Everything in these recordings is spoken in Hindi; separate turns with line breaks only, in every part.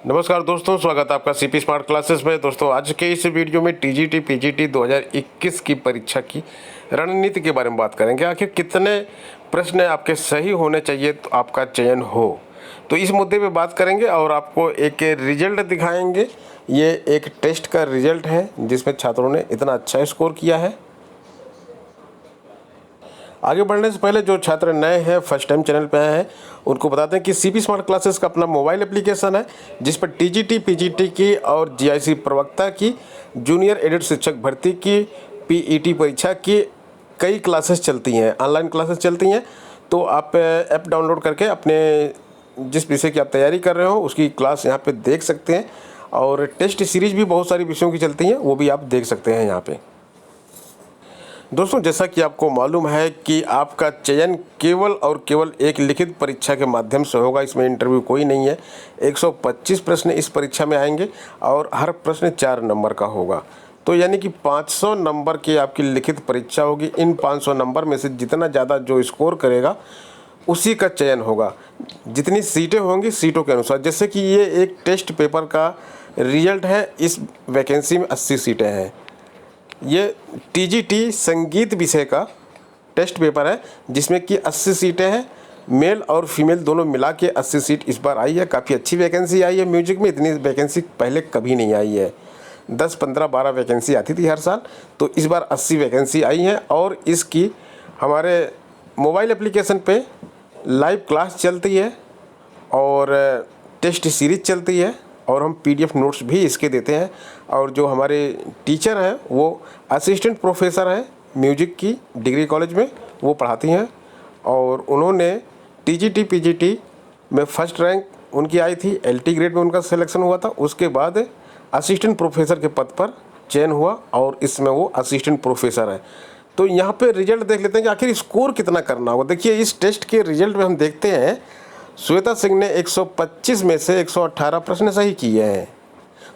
नमस्कार दोस्तों, स्वागत है आपका सीपी स्मार्ट क्लासेस में। दोस्तों, आज के इस वीडियो में टीजीटी पीजीटी 2021 की परीक्षा की रणनीति के बारे में बात करेंगे। आखिर कितने प्रश्न आपके सही होने चाहिए तो आपका चयन हो, तो इस मुद्दे पे बात करेंगे और आपको एक रिजल्ट दिखाएंगे। ये एक टेस्ट का रिजल्ट है जिसमें छात्रों ने इतना अच्छा स्कोर किया है। आगे बढ़ने से पहले जो छात्र नए हैं, फर्स्ट टाइम चैनल पे आए हैं, उनको बताते हैं कि सीपी स्मार्ट क्लासेस का अपना मोबाइल एप्लीकेशन है जिस पर टीजीटी पीजीटी की और जीआईसी प्रवक्ता की, जूनियर एडेड शिक्षक भर्ती की, पीईटी परीक्षा की कई क्लासेस चलती हैं, ऑनलाइन क्लासेस चलती हैं। तो आप ऐप डाउनलोड करके अपने जिस विषय की आप तैयारी कर रहे हो उसकी क्लास यहाँ पर देख सकते हैं। और टेस्ट सीरीज भी बहुत सारी विषयों की चलती हैं, वो भी आप देख सकते हैं यहाँ पर। दोस्तों, जैसा कि आपको मालूम है कि आपका चयन केवल और केवल एक लिखित परीक्षा के माध्यम से होगा। इसमें इंटरव्यू कोई नहीं है। 125 प्रश्न इस परीक्षा में आएंगे और हर प्रश्न 4 नंबर का होगा। तो यानी कि 500 नंबर की आपकी लिखित परीक्षा होगी। इन 500 नंबर में से जितना ज़्यादा जो स्कोर करेगा उसी का चयन होगा। जितनी सीटें होंगी सीटों के अनुसार, जैसे कि ये एक टेस्ट पेपर का रिजल्ट है। इस वैकेंसी में 80 सीटें हैं। ये टीजीटी संगीत विषय का टेस्ट पेपर है जिसमें कि 80 सीटें हैं। मेल और फीमेल दोनों मिला के 80 सीट इस बार आई है। काफ़ी अच्छी वैकेंसी आई है। म्यूजिक में इतनी वैकेंसी पहले कभी नहीं आई है। 10, 15, 12 वैकेंसी आती थी हर साल, तो इस बार 80 वैकेंसी आई है। और इसकी हमारे मोबाइल एप्लीकेशन पे लाइव क्लास चलती है और टेस्ट सीरीज चलती है और हम पीडीएफ नोट्स भी इसके देते हैं। और जो हमारे टीचर हैं वो असिस्टेंट प्रोफेसर हैं म्यूजिक की डिग्री कॉलेज में, वो पढ़ाती हैं। और उन्होंने टीजीटी पीजीटी में फर्स्ट रैंक उनकी आई थी। एलटी ग्रेड में उनका सिलेक्शन हुआ था। उसके बाद असिस्टेंट प्रोफेसर के पद पर चयन हुआ और इसमें वो असिस्टेंट प्रोफेसर हैं। तो यहाँ पे रिजल्ट देख लेते हैं कि आखिर स्कोर कितना करना होगा। देखिए, इस टेस्ट के रिजल्ट में हम देखते हैं श्वेता सिंह ने 125 में से 118 प्रश्न सही किए हैं।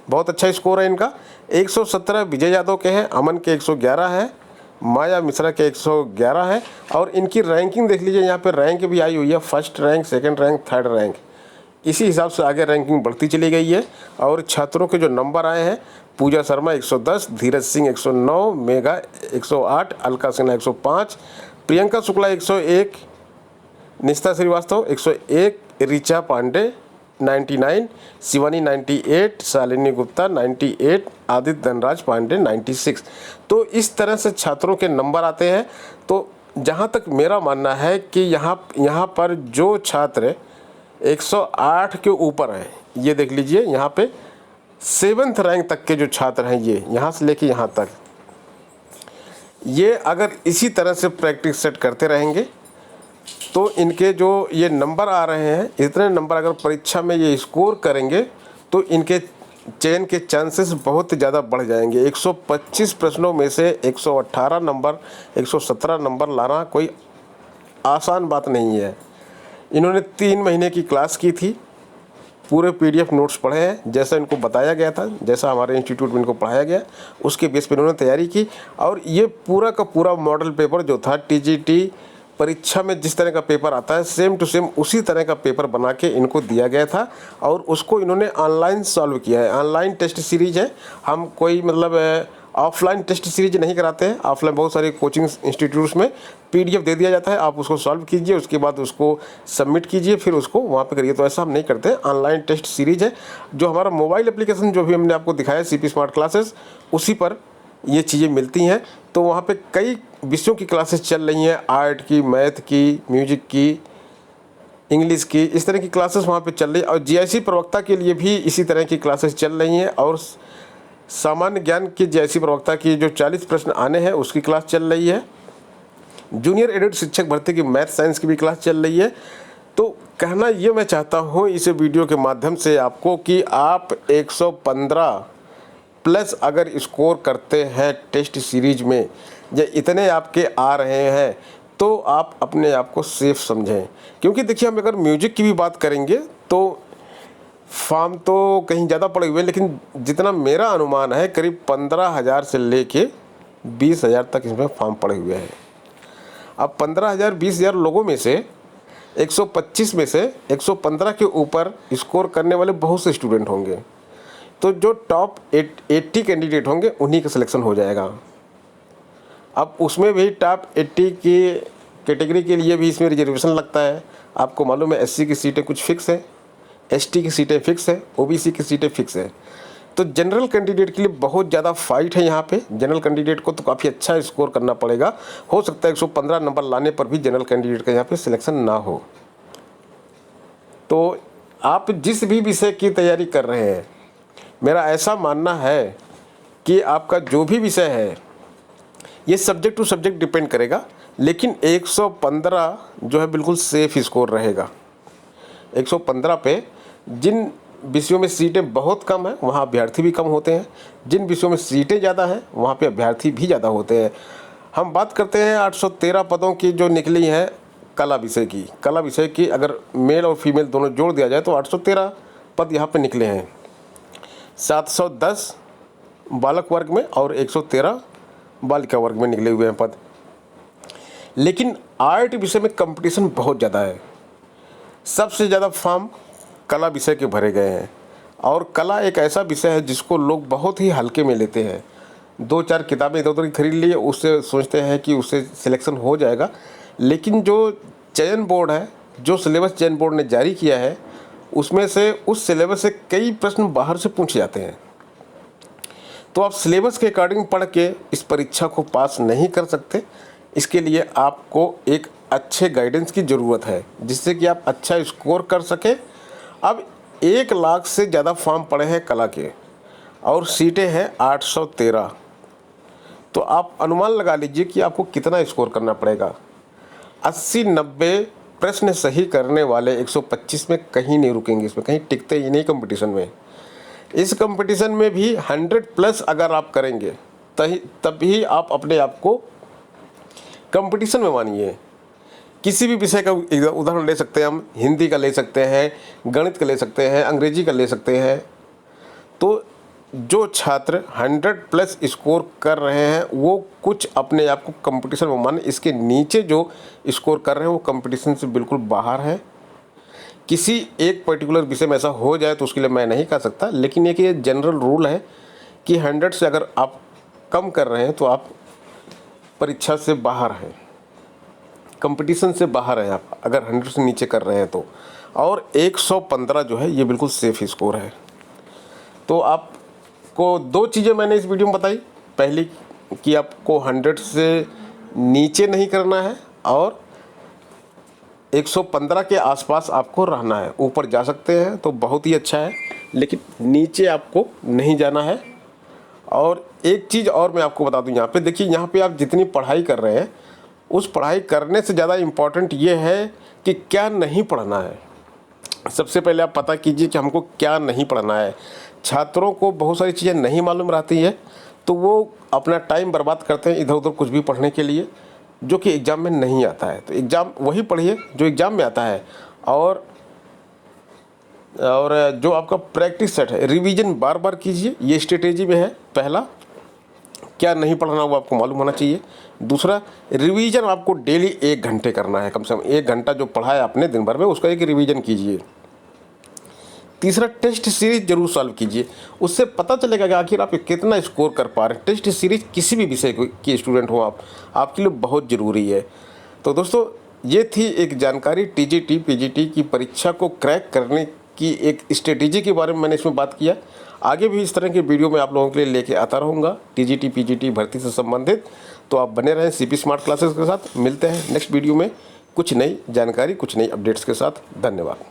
बहुत अच्छा स्कोर है इनका। 117 विजय यादव के हैं, अमन के 111 है, माया मिश्रा के 111 है। और इनकी रैंकिंग देख लीजिए, यहाँ पे रैंक भी आई हुई है, first rank, second rank, third rank. इसी हिसाब से आगे रैंकिंग बढ़ती चली गई है। और छात्रों के जो नंबर आए हैं, पूजा शर्मा 110, धीरज सिंह 109, मेघा 108, अलका सिन्हा 105, प्रियंका शुक्ला 101, निष्ठा श्रीवास्तव 101, ऋचा पांडे 99, शिवानी 98, शालिनी गुप्ता 98, आदित्य धनराज पांडे 96। तो इस तरह से छात्रों के नंबर आते हैं। तो जहाँ तक मेरा मानना है कि यहाँ पर जो छात्र 108 के ऊपर हैं, ये देख लीजिए, यहाँ पे 7th रैंक तक के जो छात्र हैं, ये यहाँ से लेके यहाँ तक, ये अगर इसी तरह से प्रैक्टिस सेट करते रहेंगे तो इनके जो ये नंबर आ रहे हैं, इतने नंबर अगर परीक्षा में ये स्कोर करेंगे तो इनके चयन के चांसेस बहुत ज़्यादा बढ़ जाएंगे। 125 प्रश्नों में से 118 नंबर, 117 नंबर लाना कोई आसान बात नहीं है। इन्होंने 3 महीने की क्लास की थी, पूरे पीडीएफ नोट्स पढ़े हैं, जैसा इनको बताया गया था, जैसा हमारे इंस्टीट्यूट में इनको पढ़ाया गया, उसके बेस पर इन्होंने तैयारी की। और ये पूरा का पूरा मॉडल पेपर जो था टीजीटी परीक्षा में जिस तरह का पेपर आता है, सेम टू सेम उसी तरह का पेपर बना के इनको दिया गया था और उसको इन्होंने ऑनलाइन सॉल्व किया है। ऑनलाइन टेस्ट सीरीज है। हम कोई मतलब ऑफलाइन टेस्ट सीरीज नहीं कराते हैं। ऑफलाइन बहुत सारे कोचिंग इंस्टीट्यूट्स में पीडीएफ दे दिया जाता है, आप उसको सॉल्व कीजिए, उसके बाद उसको सबमिट कीजिए, फिर उसको वहाँ पे करिए। तो ऐसा हम नहीं करते हैं। ऑनलाइन टेस्ट सीरीज है। जो हमारा मोबाइल एप्लीकेशन जो भी हमने आपको दिखाया सीपी स्मार्ट क्लासेस, उसी पर ये चीज़ें मिलती हैं। तो वहाँ पे कई विषयों की क्लासेस चल रही हैं, आर्ट की, मैथ की, म्यूजिक की, इंग्लिश की, इस तरह की क्लासेस वहाँ पे चल रही है। और जीआईसी प्रवक्ता के लिए भी इसी तरह की क्लासेस चल रही हैं। और सामान्य ज्ञान की जीआईसी प्रवक्ता की जो 40 प्रश्न आने हैं उसकी क्लास चल रही है। जूनियर एडेड शिक्षक भर्ती की मैथ साइंस की भी क्लास चल रही है। तो कहना ये मैं चाहता हूँ इस वीडियो के माध्यम से आपको कि आप 115 प्लस अगर स्कोर करते हैं टेस्ट सीरीज में, या इतने आपके आ रहे हैं, तो आप अपने आप को सेफ समझें। क्योंकि देखिए, हम अगर म्यूजिक की भी बात करेंगे तो फॉर्म तो कहीं ज़्यादा पड़े हुए हैं, लेकिन जितना मेरा अनुमान है करीब 15,000 से लेके 20,000 तक इसमें फॉर्म पड़े हुए हैं। अब 15,000 20,000 लोगों में से 125 में से 115 के ऊपर स्कोर करने वाले बहुत से स्टूडेंट होंगे, तो जो टॉप 80 कैंडिडेट होंगे उन्हीं का सिलेक्शन हो जाएगा। अब उसमें भी टॉप 80 की कैटेगरी के लिए भी इसमें रिजर्वेशन लगता है। आपको मालूम है SC की सीटें कुछ फिक्स है, ST की सीटें फिक्स है, OBC की सीटें फिक्स है। तो जनरल कैंडिडेट के लिए बहुत ज़्यादा फाइट है यहाँ पे। जनरल कैंडिडेट को तो काफ़ी अच्छा स्कोर करना पड़ेगा। हो सकता है 115 नंबर लाने पर भी जनरल कैंडिडेट का यहाँ पे सिलेक्शन ना हो। तो आप जिस भी विषय की तैयारी कर रहे हैं, मेरा ऐसा मानना है कि आपका जो भी विषय है ये सब्जेक्ट टू सब्जेक्ट डिपेंड करेगा, लेकिन 115 जो है बिल्कुल सेफ स्कोर रहेगा। 115 पे जिन विषयों में सीटें बहुत कम हैं वहाँ अभ्यर्थी भी कम होते हैं, जिन विषयों में सीटें ज़्यादा हैं वहाँ पे अभ्यर्थी भी ज़्यादा होते हैं। हम बात करते हैं 813 पदों की जो निकली हैं कला विषय की। कला विषय की अगर मेल और फीमेल दोनों जोड़ दिया जाए तो 813 पद यहाँ पे निकले हैं। 710 बालक वर्ग में और 113 बालिका वर्ग में निकले हुए हैं पद। लेकिन आर्ट विषय में कंपटीशन बहुत ज़्यादा है। सबसे ज़्यादा फॉर्म कला विषय के भरे गए हैं, और कला एक ऐसा विषय है जिसको लोग बहुत ही हल्के में लेते हैं। 2-4 किताबें इधर उधर खरीद लिए, उससे सोचते हैं कि उससे सिलेक्शन हो जाएगा। लेकिन जो चयन बोर्ड है, जो सिलेबस चयन बोर्ड ने जारी किया है, उसमें से उस सिलेबस से कई प्रश्न बाहर से पूछे जाते हैं। तो आप सिलेबस के अकॉर्डिंग पढ़ के इस परीक्षा को पास नहीं कर सकते। इसके लिए आपको एक अच्छे गाइडेंस की ज़रूरत है, जिससे कि आप अच्छा स्कोर कर सकें। अब 1 लाख से ज़्यादा फॉर्म पड़े हैं कला के और सीटें हैं 813। तो आप अनुमान लगा लीजिए कि आपको कितना स्कोर करना पड़ेगा। 80-90 प्रश्न सही करने वाले 125 में कहीं नहीं रुकेंगे, इसमें कहीं टिकते ही नहीं कंपटीशन में। इस कंपटीशन में भी 100+ अगर आप करेंगे तभी आप अपने आप को कंपटीशन में मानिए। किसी भी विषय का उदाहरण ले सकते हैं हम, हिंदी का ले सकते हैं, गणित का ले सकते हैं, अंग्रेजी का ले सकते हैं। तो जो छात्र 100+ स्कोर कर रहे हैं वो कुछ अपने आप को कंपटीशन में माने। इसके नीचे जो स्कोर कर रहे हैं वो कंपटीशन से बिल्कुल बाहर है। किसी एक पर्टिकुलर विषय में ऐसा हो जाए तो उसके लिए मैं नहीं कह सकता, लेकिन ये जनरल रूल है कि 100 से अगर आप कम कर रहे हैं तो आप परीक्षा से बाहर हैं, कंपटीशन से बाहर हैं आप अगर 100 से नीचे कर रहे हैं तो। और 115 जो है ये बिल्कुल सेफ स्कोर है। तो आपको 2 चीज़ें मैंने इस वीडियो में बताई। पहली कि आपको 100 से नीचे नहीं करना है और 115 के आसपास आपको रहना है। ऊपर जा सकते हैं तो बहुत ही अच्छा है, लेकिन नीचे आपको नहीं जाना है। और एक चीज़ और मैं आपको बता दूं, यहाँ पे देखिए, यहाँ पे आप जितनी पढ़ाई कर रहे हैं उस पढ़ाई करने से ज़्यादा इम्पॉर्टेंट ये है कि क्या नहीं पढ़ना है। सबसे पहले आप पता कीजिए कि हमको क्या नहीं पढ़ना है। छात्रों को बहुत सारी चीज़ें नहीं मालूम रहती है तो वो अपना टाइम बर्बाद करते हैं इधर उधर कुछ भी पढ़ने के लिए, जो कि एग्ज़ाम में नहीं आता है। तो एग्ज़ाम वही पढ़िए जो एग्ज़ाम में आता है। और जो आपका प्रैक्टिस सेट है, रिवीजन बार बार कीजिए। ये स्ट्रेटेजी में है। पहला, क्या नहीं पढ़ना वो आपको मालूम होना चाहिए। दूसरा, रिवीजन आपको डेली 1 घंटे करना है। कम से कम 1 घंटा जो पढ़ा है आपने दिन भर में उसका एक रिवीजन कीजिए। तीसरा, टेस्ट सीरीज जरूर सॉल्व कीजिए। उससे पता चलेगा कि आखिर आप कितना स्कोर कर पा रहे हैं। टेस्ट सीरीज किसी भी विषय की स्टूडेंट हो आप, आपके लिए बहुत ज़रूरी है। तो दोस्तों, ये थी एक जानकारी TGT PGT की परीक्षा को क्रैक करने की एक स्ट्रेटेजी के बारे में मैंने इसमें बात किया। आगे भी इस तरह की वीडियो मैं आप लोगों के लिए लेके आता रहूँगा TGT PGT भर्ती से संबंधित। तो आप बने रहें CP स्मार्ट क्लासेस के साथ। मिलते हैं नेक्स्ट वीडियो में कुछ नई जानकारी, कुछ नई अपडेट्स के साथ। धन्यवाद।